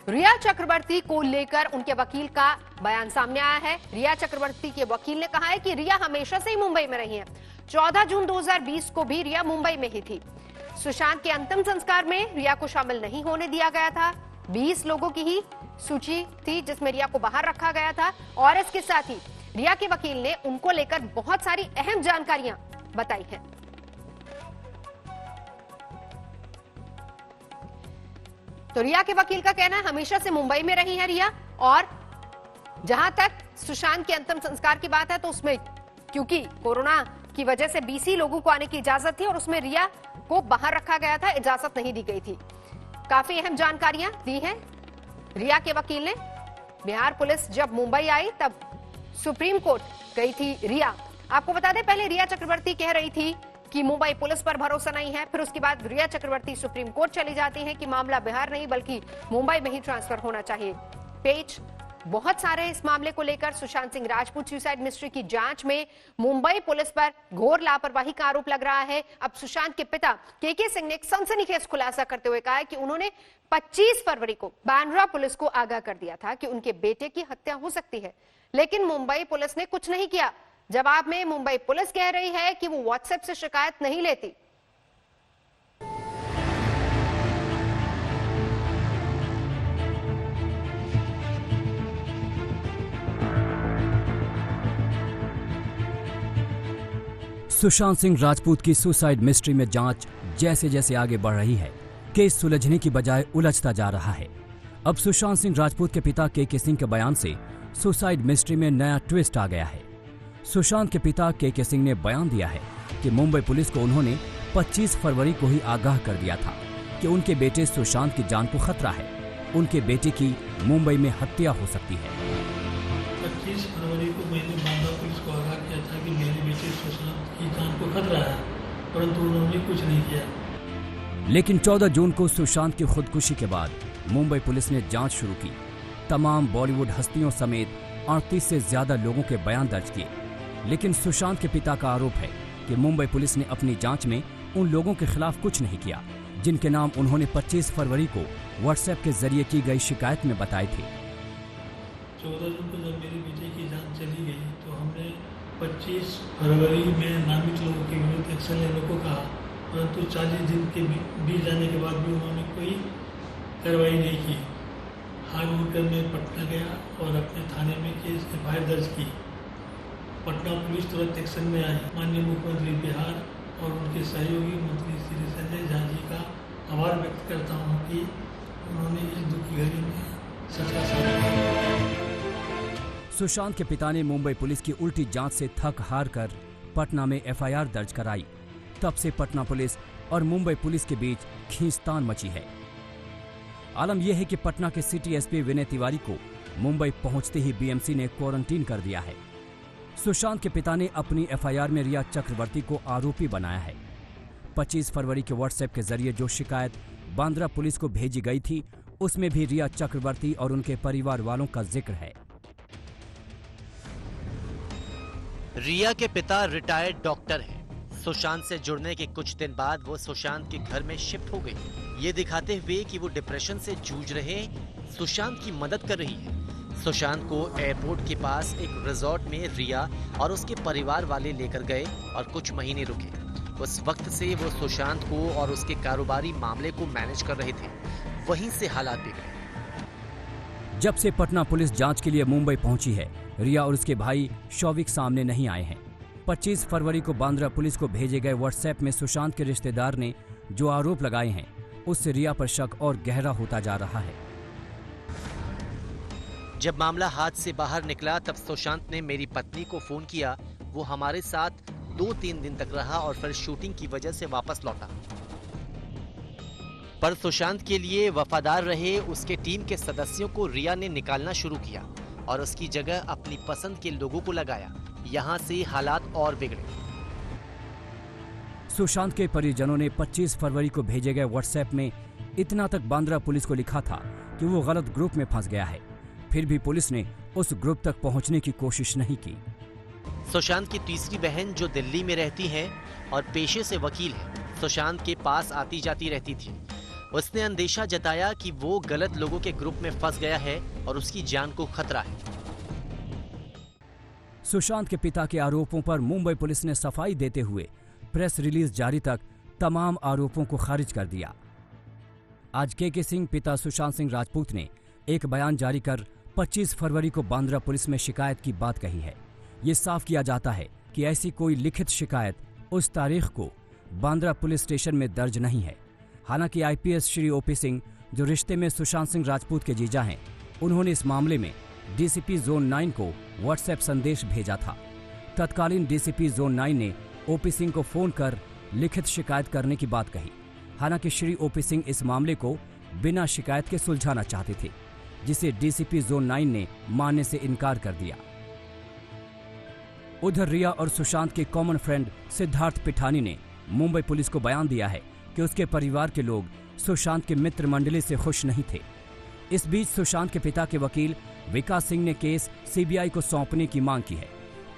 रिया चक्रवर्ती को लेकर उनके वकील का बयान सामने आया है। रिया चक्रवर्ती के वकील ने कहा है कि रिया हमेशा से ही मुंबई में रही है। 14 जून 2020 को भी रिया मुंबई में ही थी। सुशांत के अंतिम संस्कार में रिया को शामिल नहीं होने दिया गया था। 20 लोगों की ही सूची थी जिसमें रिया को बाहर रखा गया था और इसके साथ ही रिया के वकील ने उनको लेकर बहुत सारी अहम जानकारियां बताई हैं। तो रिया के वकील का कहना है हमेशा से मुंबई में रही है रिया, और जहां तक सुशांत के अंतिम संस्कार की बात है तो उसमें क्योंकि कोरोना की वजह से 20 ही लोगों को आने की इजाजत थी और उसमें रिया को बाहर रखा गया था, इजाजत नहीं दी गई थी। काफी अहम जानकारियां दी हैं रिया के वकील ने। बिहार पुलिस जब मुंबई आई तब सुप्रीम कोर्ट गई थी रिया। आपको बता दें पहले रिया चक्रवर्ती कह रही थी कि मुंबई पुलिस पर भरोसा नहीं है, फिर उसके बाद रिया चक्रवर्ती सुप्रीम कोर्ट चली जाती है कि मामला बिहार नहीं बल्कि मुंबई में ही ट्रांसफर होना चाहिए। पेज बहुत सारे इस मामले को लेकर सुशांत सिंह राजपूत सुसाइड मिस्ट्री की जांच में मुंबई पुलिस पर घोर लापरवाही का आरोप लग रहा है। अब सुशांत के पिता के सिंह ने एक सनसनीखेज खुलासा करते हुए कहा है कि उन्होंने 25 फरवरी को बांद्रा पुलिस को आगाह कर दिया था कि उनके बेटे की हत्या हो सकती है, लेकिन मुंबई पुलिस ने कुछ नहीं किया। जवाब में मुंबई पुलिस कह रही है कि वो व्हाट्सएप से शिकायत नहीं लेती। सुशांत सिंह राजपूत की सुसाइड मिस्ट्री में जांच जैसे जैसे आगे बढ़ रही है, केस सुलझने की बजाय उलझता जा रहा है। अब सुशांत सिंह राजपूत के पिता के सिंह के बयान से सुसाइड मिस्ट्री में नया ट्विस्ट आ गया है। सुशांत के पिता के सिंह ने बयान दिया है कि मुंबई पुलिस को उन्होंने 25 फरवरी को ही आगाह कर दिया था कि उनके बेटे सुशांत की जान को खतरा है, उनके बेटे की मुंबई में हत्या हो सकती है। 25 फरवरी को मैंने बांद्रा पुलिस को आगाह किया था कि मेरे बेटे सुशांत की जान को खतरा है, परंतु उन्होंने कुछ नहीं किया। लेकिन 14 जून को सुशांत की खुदकुशी के बाद मुंबई पुलिस ने जांच शुरू की। तमाम बॉलीवुड हस्तियों समेत 38 से ज्यादा लोगों के बयान दर्ज किए, लेकिन सुशांत के पिता का आरोप है कि मुंबई पुलिस ने अपनी जांच में उन लोगों के खिलाफ कुछ नहीं किया जिनके नाम उन्होंने 25 फरवरी को व्हाट्सएप के जरिए की गई शिकायत में बताए थे। 14 जून को जब मेरे बेटे की जान चली गई तो हमने 25 फरवरी में नामित लोगों के विरुद्ध एक्शन लेने को कहा, परंतु 40 दिन के बीत जाने के बाद भी उन्होंने कोई कार्रवाई नहीं की। हार होकर मैं पटना गया और अपने थाने में केस एफआईआर दर्ज की। पटना पुलिस तुरंत एक्शन में आई। माननीय मुख्यमंत्री बिहार और उनके सहयोगी मंत्री श्री संजय झा जी का आभार व्यक्त करता हूँ कि उन्होंने इस दुखी घड़ी में सच्चा साथ दिया। सुशांत के पिता ने मुंबई पुलिस की उल्टी जांच से थक हार कर पटना में एफआईआर दर्ज कराई। तब से पटना पुलिस और मुंबई पुलिस के बीच खींचतान मची है। आलम यह है कि पटना के सिटी एसपी विनय तिवारी को मुंबई पहुंचते ही बीएमसी ने क्वारंटीन कर दिया है। सुशांत के पिता ने अपनी एफआईआर में रिया चक्रवर्ती को आरोपी बनाया है। 25 फरवरी के व्हाट्सएप के जरिए जो शिकायत बांद्रा पुलिस को भेजी गई थी उसमें भी रिया चक्रवर्ती और उनके परिवार वालों का जिक्र है। रिया के पिता रिटायर्ड डॉक्टर हैं। सुशांत से जुड़ने के कुछ दिन बाद वो सुशांत के घर में शिफ्ट हो गई, ये दिखाते हुए कि वो डिप्रेशन से जूझ रहे सुशांत की मदद कर रही है। सुशांत को एयरपोर्ट के पास एक रिजॉर्ट में रिया और उसके परिवार वाले लेकर गए और कुछ महीने रुके। उस वक्त से वो सुशांत को और उसके कारोबारी मामले को मैनेज कर रहे थे। वहीं से हालात बिगड़े। जब से पटना पुलिस जांच के लिए मुंबई पहुंची है, रिया और उसके भाई शौविक सामने नहीं आए हैं। 25 फरवरी को बांद्रा पुलिस को भेजे गए व्हाट्सएप में सुशांत के रिश्तेदार ने जो आरोप लगाए हैं उससे रिया पर शक और गहरा होता जा रहा है। जब मामला हाथ से बाहर निकला तब सुशांत ने मेरी पत्नी को फोन किया। वो हमारे साथ 2-3 दिन तक रहा और फिर शूटिंग की वजह से वापस लौटा। पर सुशांत के लिए वफादार रहे उसके टीम के सदस्यों को रिया ने निकालना शुरू किया और उसकी जगह अपनी पसंद के लोगों को लगाया। यहाँ से हालात और बिगड़े। सुशांत के परिजनों ने 25 फरवरी को भेजे गए व्हाट्सएप में इतना तक बांद्रा पुलिस को लिखा था कि वो गलत ग्रुप में फंस गया है। फिर भी पुलिस ने उस ग्रुप तक पहुंचने की कोशिश नहीं की। सुशांत की तीसरी बहन जो दिल्ली में रहती है और पेशे से वकील है, सुशांत के पास आती जाती रहती थी। उसने अंदेशा जताया कि वो गलत लोगों के ग्रुप में फंस गया है और उसकी जान को खतरा है। सुशांत के पिता के आरोपों पर मुंबई पुलिस ने सफाई देते हुए प्रेस रिलीज जारी तक तमाम आरोपों को खारिज कर दिया। आज के सिंह पिता सुशांत सिंह राजपूत ने एक बयान जारी कर 25 फरवरी को बांद्रा पुलिस में शिकायत की बात कही है। ये साफ किया जाता है कि ऐसी कोई लिखित शिकायत उस तारीख को बांद्रा पुलिस स्टेशन में दर्ज नहीं है। हालांकि आईपीएस श्री ओपी सिंह, जो रिश्ते में सुशांत सिंह राजपूत के जीजा हैं, उन्होंने इस मामले में डीसीपी जोन 9 को व्हाट्सएप संदेश भेजा था। तत्कालीन डीसीपी जोन 9 ने ओपी सिंह को फोन कर लिखित शिकायत करने की बात कही। हालांकि श्री ओपी सिंह इस मामले को बिना शिकायत के सुलझाना चाहते थे, जिसे डीसीपी जोन 9 ने मानने से इनकार कर दिया। उधर रिया और सुशांत के कॉमन फ्रेंड सिद्धार्थ पिठानी ने मुंबई पुलिस को बयान दिया है कि उसके परिवार के लोग सुशांत के मित्र मंडली से खुश नहीं थे। इस बीच सुशांत के पिता के वकील विकास सिंह ने केस सीबीआई को सौंपने की मांग की है।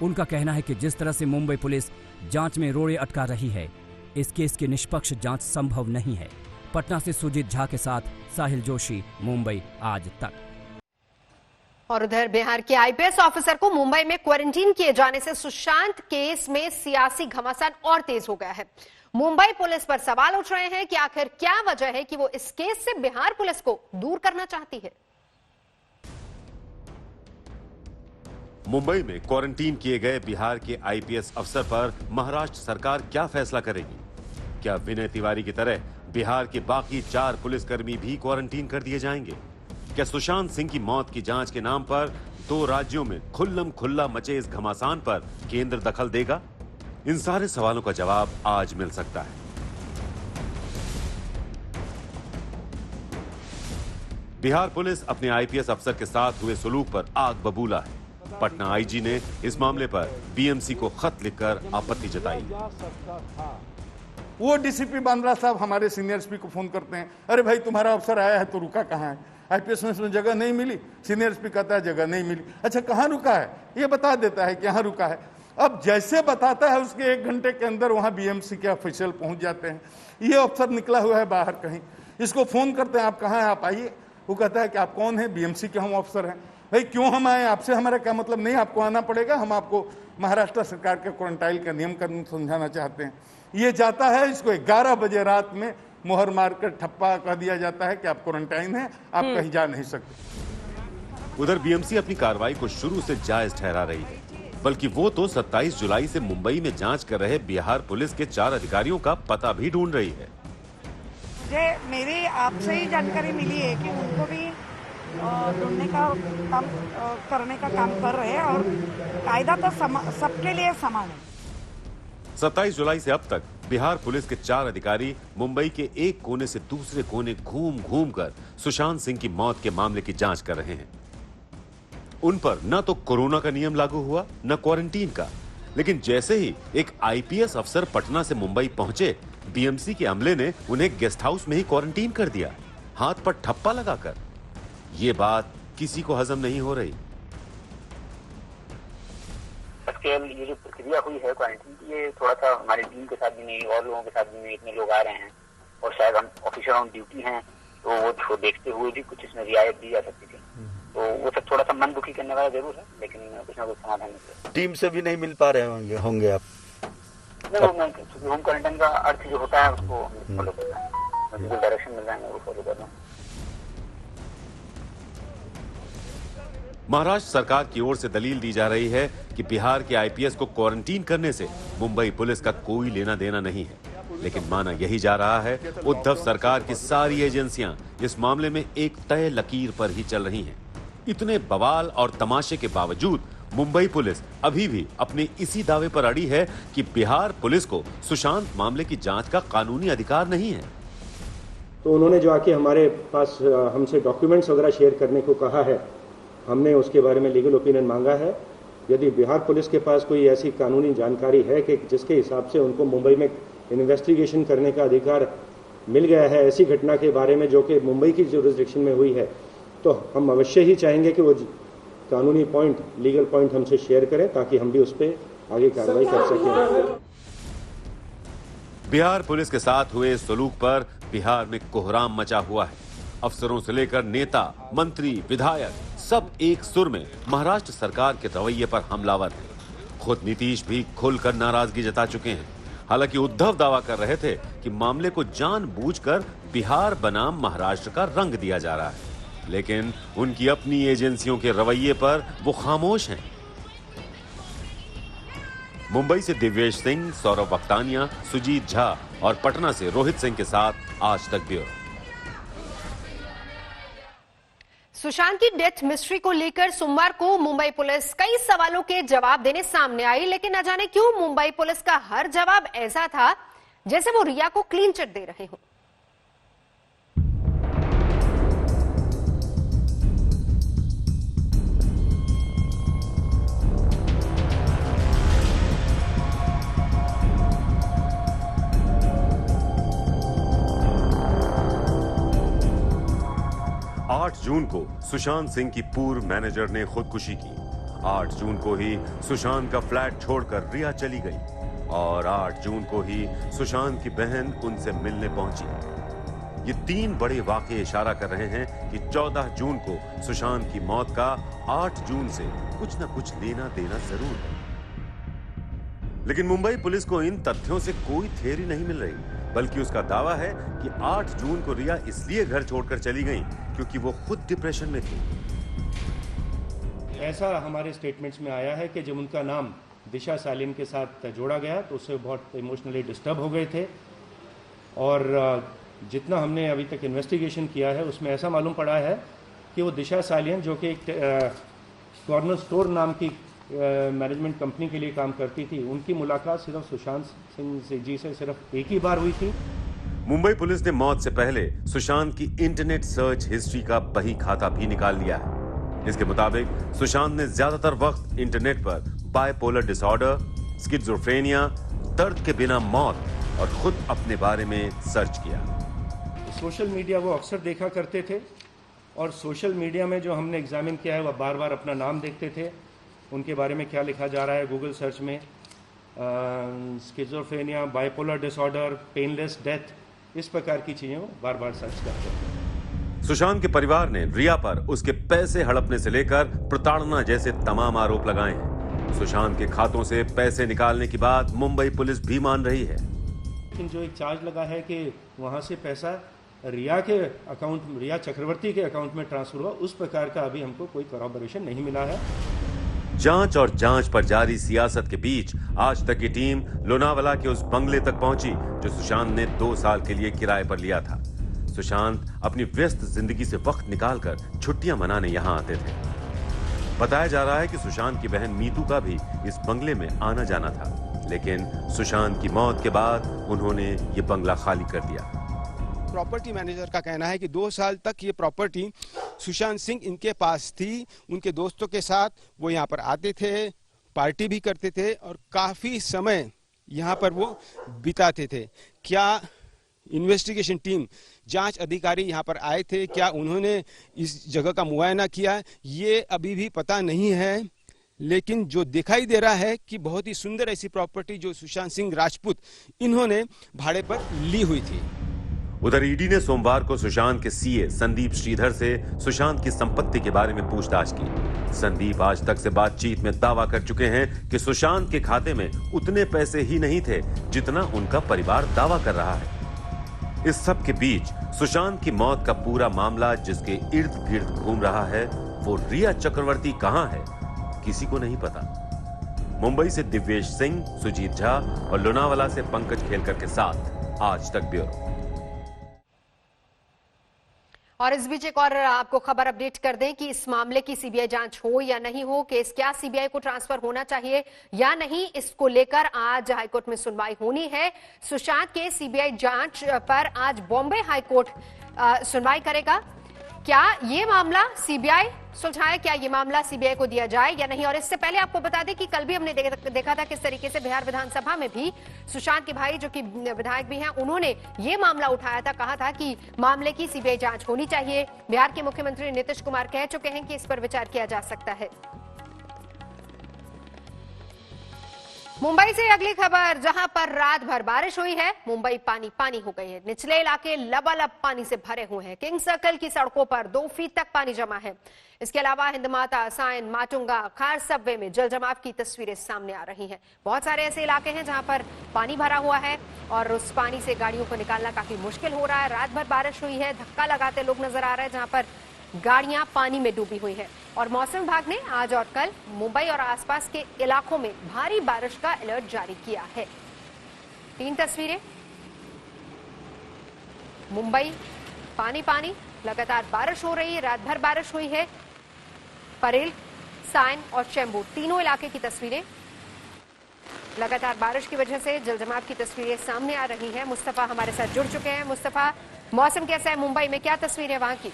उनका कहना है कि जिस तरह से मुंबई पुलिस जांच में रोड़े अटका रही है, इस केस की निष्पक्ष जांच संभव नहीं है। पटना से सुजीत झा के साथ साहिल जोशी, मुंबई आज तक। और उधर बिहार के आईपीएस ऑफिसर को मुंबई में क्वारंटीन किए जाने से सुशांत केस में सियासी घमासान और तेज हो गया है। मुंबई पुलिस पर सवाल उठ रहे हैं कि आखिर क्या वजह है कि वो इस केस से बिहार पुलिस को दूर करना चाहती है। मुंबई में क्वारंटीन किए गए बिहार के आईपीएस अफसर पर महाराष्ट्र सरकार क्या फैसला करेगी? क्या विनय तिवारी की तरह बिहार के बाकी 4 पुलिसकर्मी भी क्वारंटीन कर दिए जाएंगे? क्या सुशांत सिंह की मौत की जांच के नाम पर 2 राज्यों में खुल्लम खुल्ला मचे इस घमासान पर केंद्र दखल देगा? इन सारे सवालों का जवाब आज मिल सकता है। बिहार पुलिस अपने आईपीएस अफसर के साथ हुए सलूक पर आग बबूला है। पटना आईजी ने इस मामले पर बीएमसी को खत लिखकर आपत्ति जताई। वो डीसीपी बांद्रा साहब हमारे सीनियर एसपी को फोन करते हैं, अरे भाई तुम्हारा अफसर आया है तो रुका कहाँ है? आईपीएस में इसमें जगह नहीं मिली। सीनियर एसपी कहता है जगह नहीं मिली। अच्छा कहाँ रुका है? ये बता देता है कि यहाँ रुका है। अब जैसे बताता है उसके 1 घंटे के अंदर वहाँ बीएमसी के ऑफिशियल पहुंच जाते हैं। ये अफसर निकला हुआ है बाहर कहीं, इसको फोन करते हैं, आप कहाँ हैं, आप आइए। वो कहता है कि आप कौन है? बीएमसी के हम ऑफिसर हैं। भाई क्यों हम आए? आपसे हमारा क्या मतलब? नहीं, आपको आना पड़ेगा, हम आपको महाराष्ट्र सरकार के क्वारंटाइन का नियम समझाना चाहते हैं। ये जाता है, इसको 11 बजे रात में मुहर मारकर ठप्पा कर दिया जाता है कि आप क्वारंटाइन हैं, आप कहीं जा नहीं सकते। उधर बीएमसी अपनी कार्रवाई को शुरू से जायज ठहरा रही है, बल्कि वो तो 27 जुलाई से मुंबई में जांच कर रहे बिहार पुलिस के 4 अधिकारियों का पता भी ढूंढ रही है। मुझे मेरी आपसे ही जानकारी मिली है कि उनको भी ढूंढने का काम करने का काम कर रहे हैं और कायदा तो सबके लिए समान है। 27 जुलाई से अब तक बिहार पुलिस के 4 अधिकारी मुंबई के एक कोने से दूसरे कोने घूम घूम कर सुशांत सिंह की मौत के मामले की जांच कर रहे हैं। उन पर न तो कोरोना का नियम लागू हुआ, न क्वारंटीन का। लेकिन जैसे ही एक आईपीएस अफसर पटना से मुंबई पहुंचे, बीएमसी के अमले ने उन्हें गेस्ट हाउस में ही क्वारंटीन कर दिया, हाथ पर ठप्पा लगाकर। ये बात किसी को हजम नहीं हो रही। ये जो प्रक्रिया हुई है क्वारंटीन की, ये थोड़ा सा हमारी टीम के साथ भी नहीं, और लोगों के साथ भी नहीं, इतने लोग आ रहे हैं और शायद हम ऑफिसर ऑन ड्यूटी हैं, तो वो देखते हुए भी कुछ इसमें रियायत दी जा सकती थी। तो वो सब थोड़ा सा मन दुखी करने वाला जरूर है, लेकिन कुछ ना कुछ समाधान निकले। टीम से भी नहीं मिल पा रहे होंगे आप? नहीं, होम क्वारंटाइन का अर्थ जो होता है उसको फॉलो करना है, जो डायरेक्शन मिल जाएंगे वो फॉलो करना। महाराष्ट्र सरकार की ओर से दलील दी जा रही है कि बिहार के आईपीएस को क्वारंटीन करने से मुंबई पुलिस का कोई लेना देना नहीं है। लेकिन माना यही जा रहा है, उद्धव सरकार की सारी एजेंसियां इस मामले में एक तय लकीर पर ही चल रही हैं। इतने बवाल और तमाशे के बावजूद मुंबई पुलिस अभी भी अपने इसी दावे पर अड़ी है कि बिहार पुलिस को सुशांत मामले की जांच का कानूनी अधिकार नहीं है। तो उन्होंने जो आके हमारे पास हमसे डॉक्यूमेंट्स वगैरह शेयर करने को कहा है, हमने उसके बारे में लीगल ओपिनियन मांगा है। यदि बिहार पुलिस के पास कोई ऐसी कानूनी जानकारी है कि जिसके हिसाब से उनको मुंबई में इन्वेस्टिगेशन करने का अधिकार मिल गया है ऐसी घटना के बारे में जो कि मुंबई की जुरिसडिक्शन में हुई है, तो हम अवश्य ही चाहेंगे कि वो कानूनी पॉइंट, लीगल पॉइंट हमसे शेयर करें ताकि हम भी उस पर आगे कार्रवाई कर सकें। बिहार पुलिस के साथ हुए सलूक पर बिहार में कोहराम मचा हुआ है। अफसरों से लेकर नेता, मंत्री, विधायक सब एक सुर में महाराष्ट्र सरकार के रवैये पर हमलावर हैं। खुद नीतीश भी खुलकर नाराजगी जता चुके हैं। हालांकि उद्धव दावा कर रहे थे कि मामले को जानबूझकर बिहार बनाम महाराष्ट्र का रंग दिया जा रहा है, लेकिन उनकी अपनी एजेंसियों के रवैये पर वो खामोश हैं। मुंबई से दिव्येश सिंह, सौरभ वक्तानिया, सुजीत झा और पटना से रोहित सिंह के साथ आज तक ब्यूरो। सुशांत की डेथ मिस्ट्री को लेकर सोमवार को मुंबई पुलिस कई सवालों के जवाब देने सामने आई, लेकिन न जाने क्यों मुंबई पुलिस का हर जवाब ऐसा था जैसे वो रिया को क्लीन चिट दे रहे हों। 8 जून को सुशांत सिंह की पूर्व मैनेजर ने खुदकुशी की। 8 जून को ही सुशांत का फ्लैट छोड़कर रिया चली गई और 8 जून को ही सुशांत की बहन उनसे मिलने पहुंची। ये 3 बड़े वाकये इशारा कर रहे हैं कि 14 जून को सुशांत की मौत का 8 जून से कुछ न कुछ लेना देना जरूर है। लेकिन मुंबई पुलिस को इन तथ्यों से कोई थ्योरी नहीं मिल रही, बल्कि उसका दावा है कि 8 जून को रिया इसलिए घर छोड़कर चली गई क्योंकि वो खुद डिप्रेशन में थी। ऐसा हमारे स्टेटमेंट्स में आया है कि जब उनका नाम दिशा सालिम के साथ जोड़ा गया तो उससे बहुत इमोशनली डिस्टर्ब हो गए थे और जितना हमने अभी तक इन्वेस्टिगेशन किया है उसमें ऐसा मालूम पड़ा है कि वो दिशा सालिम जो कि एक कॉर्नर स्टोर नाम की मैनेजमेंट कंपनी के लिए काम करती थी, उनकी मुलाकात सिर्फ सुशांत सिंह जी से सिर्फ एक ही बार हुई थी। मुंबई पुलिस ने मौत से पहले सुशांत की इंटरनेट सर्च हिस्ट्री का बही खाता भी निकाल लिया है। इसके मुताबिक सुशांत ने ज्यादातर वक्त इंटरनेट पर बाइपोलर डिसऑर्डर, स्किज़ोफ्रेनिया, दर्द के बिना मौत और खुद अपने बारे में सर्च किया। सोशल मीडिया वो अक्सर देखा करते थे और सोशल मीडिया में जो हमने एग्जामिन किया है वह बार बार अपना नाम देखते थे, उनके बारे में क्या लिखा जा रहा है गूगल सर्च में, schizophrenia, bipolar disorder, painless death, इस प्रकार की चीजें वो बार बार सर्च करते हैं। सुशांत के परिवार ने रिया पर उसके पैसे हड़पने से लेकर प्रताड़ना जैसे तमाम आरोप लगाए हैं। सुशांत के खातों से पैसे निकालने की बात मुंबई पुलिस भी मान रही है, लेकिन जो एक चार्ज लगा है कि वहां से पैसा रिया के अकाउंट, रिया चक्रवर्ती के अकाउंट में ट्रांसफर हुआ, उस प्रकार का अभी हमको कोई करॉबोरेशन नहीं मिला है। जांच और जांच पर जारी सियासत के बीच आज तक की टीम लोनावाला के उस बंगले तक पहुंची जो सुशांत ने 2 साल के लिए किराए पर लिया था। सुशांत अपनी व्यस्त जिंदगी से वक्त निकालकर छुट्टियां मनाने यहां आते थे। बताया जा रहा है कि सुशांत की बहन मीतू का भी इस बंगले में आना जाना था, लेकिन सुशांत की मौत के बाद उन्होंने ये बंगला खाली कर दिया। प्रॉपर्टी मैनेजर का कहना है कि 2 साल तक ये प्रॉपर्टी सुशांत सिंह इनके पास थी। उनके दोस्तों के साथ वो यहाँ पर आते थे, पार्टी भी करते थे और काफी समय यहाँ पर वो बिताते थे। क्या इन्वेस्टिगेशन टीम, जांच अधिकारी यहाँ पर आए थे, क्या उन्होंने इस जगह का मुआयना किया, ये अभी भी पता नहीं है। लेकिन जो दिखाई दे रहा है कि बहुत ही सुंदर ऐसी प्रॉपर्टी जो सुशांत सिंह राजपूत इन्होंने भाड़े पर ली हुई थी। उधर ईडी ने सोमवार को सुशांत के सीए संदीप श्रीधर से सुशांत की संपत्ति के बारे में पूछताछ की। संदीप आज तक से बातचीत में दावा कर चुके हैं कि सुशांत के खाते में उतने पैसे ही नहीं थे जितना उनका परिवार दावा कर रहा है। इस सब के बीच सुशांत की मौत का पूरा मामला जिसके इर्द गिर्द घूम रहा है, वो रिया चक्रवर्ती कहां है, किसी को नहीं पता। मुंबई से दिव्येश सिंह, सुजीत झा और लोनावाला से पंकज खेलकर के साथ आज तक ब्यूरो। और इस बीच एक और आपको खबर अपडेट कर दें कि इस मामले की सीबीआई जांच हो या नहीं हो, केस क्या सीबीआई को ट्रांसफर होना चाहिए या नहीं, इसको लेकर आज हाईकोर्ट में सुनवाई होनी है। सुशांत के सीबीआई जांच पर आज बॉम्बे हाईकोर्ट सुनवाई करेगा। क्या ये मामला सीबीआई सुलझाए, क्या ये मामला सीबीआई को दिया जाए या नहीं। और इससे पहले आपको बता दें कि कल भी हमने देखा था किस तरीके से बिहार विधानसभा में भी सुशांत के भाई जो कि विधायक भी हैं, उन्होंने ये मामला उठाया था, कहा था कि मामले की सीबीआई जांच होनी चाहिए। बिहार के मुख्यमंत्री नीतीश कुमार कह चुके हैं कि इस पर विचार किया जा सकता है। मुंबई से अगली खबर, जहां पर रात भर बारिश हुई है, मुंबई पानी पानी हो गई है। निचले इलाके लबालब पानी से भरे हुए हैं। किंग सर्कल की सड़कों पर 2 फीट तक पानी जमा है। इसके अलावा हिंदमाता, साइन, माटुंगा, खार सबवे में जल जमाव की तस्वीरें सामने आ रही हैं। बहुत सारे ऐसे इलाके हैं जहां पर पानी भरा हुआ है और उस पानी से गाड़ियों को निकालना काफी मुश्किल हो रहा है। रात भर बारिश हुई है, धक्का लगाते लोग नजर आ रहे हैं जहां पर गाड़ियां पानी में डूबी हुई है। और मौसम विभाग ने आज और कल मुंबई और आसपास के इलाकों में भारी बारिश का अलर्ट जारी किया है। 3 तस्वीरें, मुंबई पानी पानी, लगातार बारिश हो रही है, रात भर बारिश हुई है। परेल, साइन और चेंबूर तीनों इलाके की तस्वीरें, लगातार बारिश की वजह से जलजमाव की तस्वीरें सामने आ रही हैं। मुस्तफा हमारे साथ जुड़ चुके हैं। मुस्तफा, मौसम कैसा है मुंबई में, क्या तस्वीर है वहां की?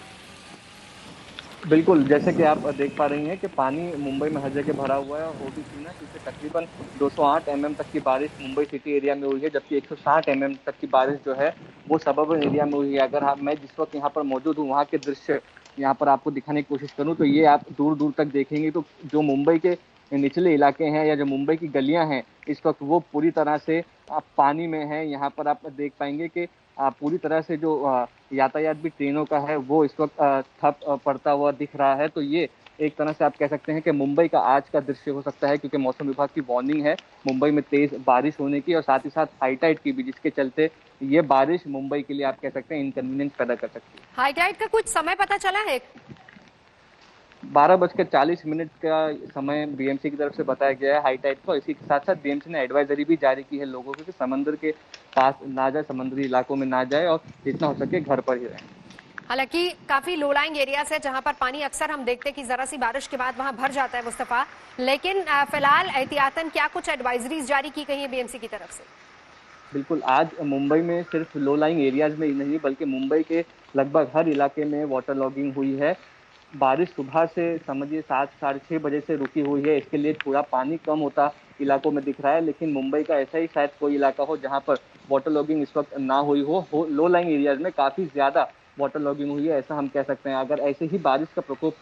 बिल्कुल, जैसे कि आप देख पा रही हैं कि पानी मुंबई में हर जगह भरा हुआ है और ओबीसी ना इससे तकरीबन 208 mm तक की बारिश मुंबई सिटी एरिया में हुई है, जबकि 160 mm तक की बारिश जो है वो सबर्बन एरिया में हुई है। अगर मैं जिस वक्त यहाँ पर मौजूद हूँ, वहाँ के दृश्य यहाँ पर आपको दिखाने की कोशिश करूँ तो ये आप दूर दूर तक देखेंगे तो जो मुंबई के निचले इलाके हैं या जो मुंबई की गलियाँ हैं इस वक्त वो पूरी तरह से पानी में है। यहाँ पर आप देख पाएंगे कि पूरी तरह से जो यातायात भी ट्रेनों का है वो इस वक्त ठप पड़ता हुआ दिख रहा है। तो ये एक तरह से आप कह सकते हैं कि मुंबई का आज का दृश्य हो सकता है, क्योंकि मौसम विभाग की वार्निंग है मुंबई में तेज बारिश होने की और साथ ही साथ हाई टाइड की भी, जिसके चलते ये बारिश मुंबई के लिए आप कह सकते हैं इनकन्वीनियंस पैदा कर सकती है। हाई टाइड का कुछ समय पता चला है? 12:40 का समय बीएमसी की तरफ से बताया गया है हाई टाइड को। इसी के साथ साथ बीएमसी ने एडवाइजरी भी जारी की है लोगों को कि समंदर के पास ना जाए, समुद्री इलाकों में ना जाए और जितना हो सके घर पर ही रहें। हालांकि काफी लो लाइंग एरिया है जहां पर पानी अक्सर हम देखते हैं कि जरा सी बारिश के बाद वहां भर जाता है मुस्तफा, लेकिन फिलहाल एहतियातन क्या कुछ एडवाइजरीज जारी की गई है बीएमसी की तरफ से? बिल्कुल, आज मुंबई में सिर्फ लो लाइंग एरियाज में ही नहीं बल्कि मुंबई के लगभग हर इलाके में वाटर लॉगिंग हुई है। बारिश सुबह से समझिए 7 साढ़े 6 बजे से रुकी हुई है। इसके लिए थोड़ा पानी कम होता इलाकों में दिख रहा है, लेकिन मुंबई का ऐसा ही शायद कोई इलाका हो जहां पर वाटर लॉगिंग इस वक्त ना हुई हो। लो लाइंग एरियाज में काफी ज्यादा वाटर लॉगिंग हुई है, ऐसा हम कह सकते हैं। अगर ऐसे ही बारिश का प्रकोप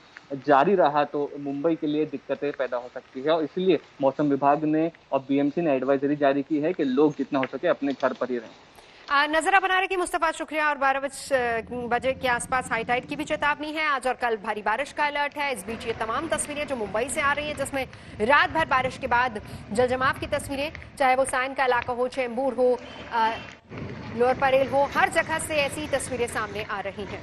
जारी रहा तो मुंबई के लिए दिक्कतें पैदा हो सकती है और इसलिए मौसम विभाग ने और बीएमसी ने एडवाइजरी जारी की है कि लोग जितना हो सके अपने घर पर ही रहें। नजर बना रहे की मुस्तफा, शुक्रिया। और 12 बजे के आसपास हाई टाइड की भी चेतावनी है। आज और कल भारी बारिश का अलर्ट है। इस बीच ये तमाम तस्वीरें जो मुंबई से आ रही हैं जिसमें रात भर बारिश के बाद जलजमाव की तस्वीरें, चाहे वो साइन का इलाका हो, चेंबूर हो, लोअर परेल हो, हर जगह से ऐसी तस्वीरें सामने आ रही हैं।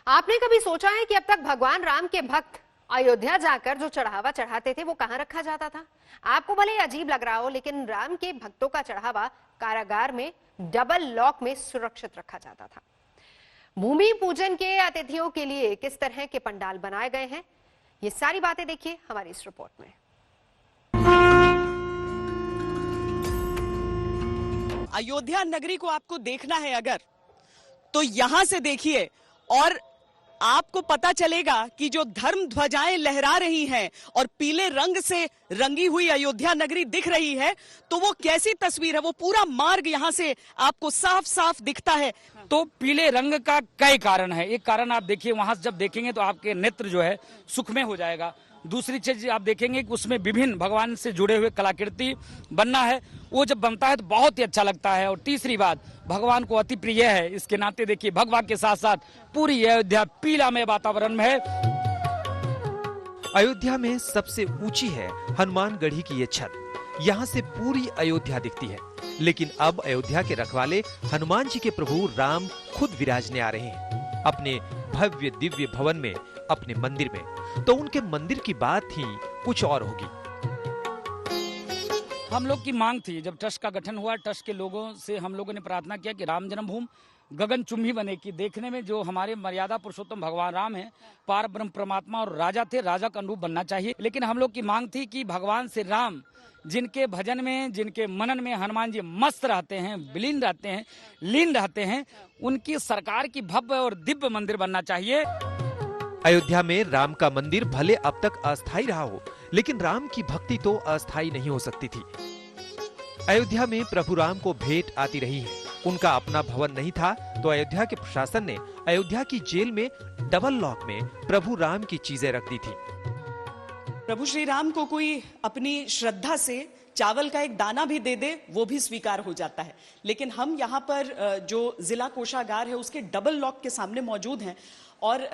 आपने कभी सोचा है कि अब तक भगवान राम के भक्त अयोध्या जाकर जो चढ़ावा चढ़ाते थे वो कहां रखा जाता था? आपको भले अजीब लग रहा हो, लेकिन राम के भक्तों का चढ़ावा कारागार में डबल लॉक में सुरक्षित रखा जाता था। भूमि पूजन के अतिथियों के लिए किस तरह के पंडाल बनाए गए हैं, ये सारी बातें देखिए हमारी इस रिपोर्ट में। अयोध्या नगरी को आपको देखना है अगर, तो यहां से देखिए और आपको पता चलेगा कि जो धर्म ध्वजाएं लहरा रही हैं और पीले रंग से रंगी हुई अयोध्या नगरी दिख रही है, तो वो कैसी तस्वीर है। वो पूरा मार्ग यहाँ से आपको साफ साफ दिखता है। तो पीले रंग का कई कारण है। एक कारण आप देखिए, वहां से जब देखेंगे तो आपके नेत्र जो है सुखमय हो जाएगा। दूसरी चीज आप देखेंगे कि उसमें विभिन्न भगवान से जुड़े हुए कलाकृति बनना है, वो जब बनता है तो बहुत ही अच्छा लगता है। और तीसरी बात, भगवान को अति प्रिय है, इसके नाते देखिए भगवा के साथ साथ पूरी अयोध्या पीलामय वातावरण में है। अयोध्या में सबसे ऊंची है हनुमानगढ़ी की ये छत, यहाँ से पूरी अयोध्या दिखती है। लेकिन अब अयोध्या के रखवाले हनुमान जी के प्रभु राम खुद विराजने आ रहे हैं अपने भव्य दिव्य भवन में, अपने मंदिर में। तो उनके मंदिर की बात ही कुछ और होगी। हम लोग की मांग थी, जब ट्रस्ट का गठन हुआ, ट्रस्ट के लोगों से हम लोगों ने प्रार्थना किया कि राम जन्मभूमि गगनचुंबी बने, की देखने में जो हमारे मर्यादा पुरुषोत्तम भगवान राम हैं, पार ब्रह्म परमात्मा और राजा थे, राजा का अनुरूप बनना चाहिए। लेकिन हम लोग की मांग थी कि भगवान से राम जिनके भजन में, जिनके मनन में हनुमान जी मस्त रहते हैं, विलीन रहते हैं, लीन रहते हैं, उनकी सरकार की भव्य और दिव्य मंदिर बनना चाहिए। अयोध्या में राम का मंदिर भले अब तक अस्थायी रहा हो, लेकिन राम की भक्ति तो अस्थायी नहीं हो सकती थी। अयोध्या में प्रभु राम को भेंट आती रही है। उनका अपना भवन नहीं था, तो अयोध्या के प्रशासन ने अयोध्या की जेल में डबल लॉक में प्रभु राम की चीजें रख दी थी। प्रभु श्री राम को कोई अपनी श्रद्धा से चावल का एक दाना भी दे दे वो भी स्वीकार हो जाता है, लेकिन हम यहाँ पर जो जिला कोषागार है उसके डबल लॉक के सामने मौजूद हैं और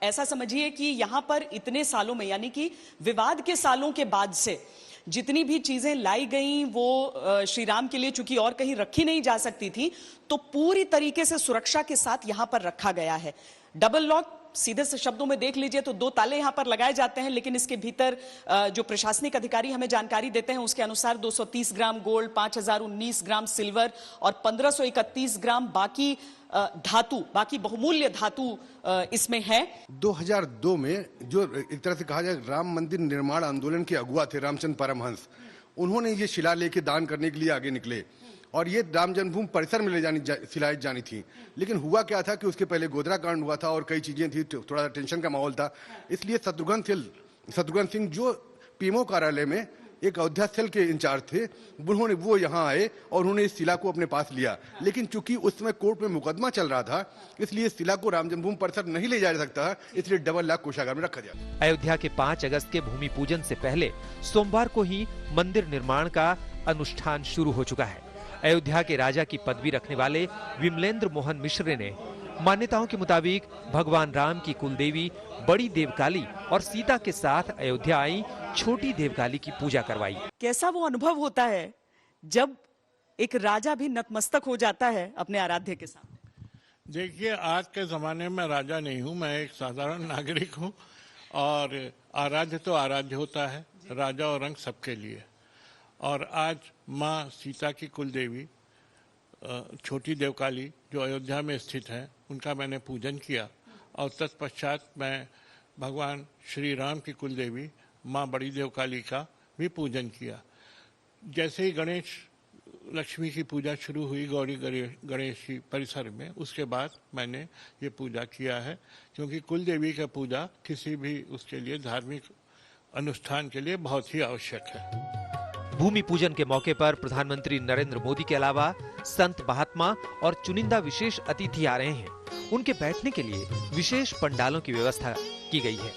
ऐसा समझिए कि यहाँ पर इतने सालों में, यानी कि विवाद के सालों के बाद से जितनी भी चीजें लाई गई वो श्री राम के लिए चूंकि और कहीं रखी नहीं जा सकती थी, तो पूरी तरीके से सुरक्षा के साथ यहाँ पर रखा गया है। डबल लॉक सीधे से शब्दों में देख लीजिए तो 2 ताले यहां पर लगाए जाते हैं, लेकिन इसके भीतर जो प्रशासनिक अधिकारी हमें जानकारी देते हैं उसके अनुसार 230 ग्राम गोल्ड, 5019 ग्राम सिल्वर और 1531 ग्राम बाकी धातु, बाकी बहुमूल्य धातु इसमें है। 2002 में जो एक तरह से कहा जाए राम मंदिर निर्माण आंदोलन के अगुआ थे रामचंद्र परमहंस, उन्होंने ये शिला लेके दान करने के लिए आगे निकले और ये राम जन्मभूमि परिसर में सिलाई जानी थी। लेकिन हुआ क्या था कि उसके पहले गोधरा कांड हुआ था और कई चीजें थी, थोड़ा टेंशन का माहौल था, इसलिए शत्रुघ्न सिंह जो पीएमओ कार्यालय में एक अयोध्या सेल के इंचार्ज थे, उन्होंने वो यहाँ आए और उन्होंने इस शिला को अपने पास लिया। लेकिन चूंकि उस समय कोर्ट में मुकदमा चल रहा था, इसलिए इस शिला को राम जन्मभूमि परिसर नहीं ले जा सकता, इसलिए डबल लॉक कोषागार में रखा गया। अयोध्या के 5 अगस्त के भूमि पूजन से पहले सोमवार को ही मंदिर निर्माण का अनुष्ठान शुरू हो चुका है। अयोध्या के राजा की पदवी रखने वाले विमलेंद्र मोहन मिश्र ने मान्यताओं के मुताबिक भगवान राम की कुलदेवी बड़ी देवकाली और सीता के साथ अयोध्या आई छोटी देवकाली की पूजा करवाई। कैसा वो अनुभव होता है जब एक राजा भी नतमस्तक हो जाता है अपने आराध्य के सामने? देखिए, आज के जमाने में राजा नहीं हूँ, मैं एक साधारण नागरिक हूँ और आराध्य तो आराध्य होता है, राजा और रंग सबके लिए। और आज माँ सीता की कुलदेवी छोटी देवकाली जो अयोध्या में स्थित है उनका मैंने पूजन किया और तत्पश्चात मैं भगवान श्री राम की कुलदेवी माँ बड़ी देवकाली का भी पूजन किया। जैसे ही गणेश लक्ष्मी की पूजा शुरू हुई गौरी गणेश की परिसर में, उसके बाद मैंने ये पूजा किया है, क्योंकि कुलदेवी का पूजा किसी भी उसके लिए धार्मिक अनुष्ठान के लिए बहुत ही आवश्यक है। भूमि पूजन के मौके पर प्रधानमंत्री नरेंद्र मोदी के अलावा संत महात्मा और चुनिंदा विशेष अतिथि आ रहे हैं। उनके बैठने के लिए विशेष पंडालों की व्यवस्था की गई है।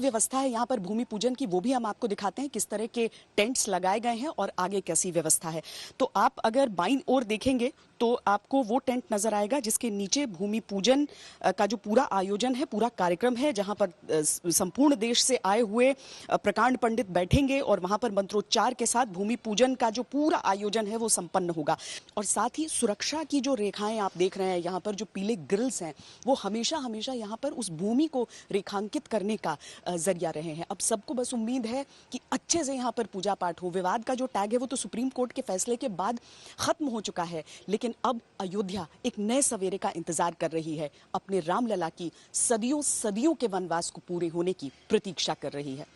व्यवस्था है यहाँ पर भूमि पूजन की, वो भी हम आपको दिखाते हैं किस तरह के टेंट्स लगाए गए हैं और आगे कैसी व्यवस्था है। तो आप अगर बाईं ओर देखेंगे तो आपको वो टेंट नजर आएगा जिसके नीचे भूमि पूजन का जो पूरा आयोजन है, पूरा कार्यक्रम है, जहां पर संपूर्ण देश से आए हुए प्रकांड पंडित बैठेंगे और वहां पर मंत्रोच्चार के साथ भूमि पूजन का जो पूरा आयोजन है वो संपन्न होगा। और साथ ही सुरक्षा की जो रेखाएं आप देख रहे हैं यहाँ पर, जो पीले ग्रिल्स हैं, वो हमेशा हमेशा यहाँ पर उस भूमि को रेखांकित करने का जरिया रहे हैं। अब सबको बस उम्मीद है कि अच्छे से यहाँ पर पूजा पाठ हो। विवाद का जो टैग है वो तो सुप्रीम कोर्ट के फैसले के बाद खत्म हो चुका है, लेकिन अब अयोध्या एक नए सवेरे का इंतजार कर रही है, अपने रामलला की सदियों सदियों के वनवास को पूरे होने की प्रतीक्षा कर रही है।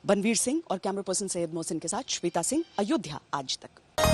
बनवीर सिंह और कैमरा पर्सन सैयद मोहसिन के साथ श्वेता सिंह, अयोध्या आज तक।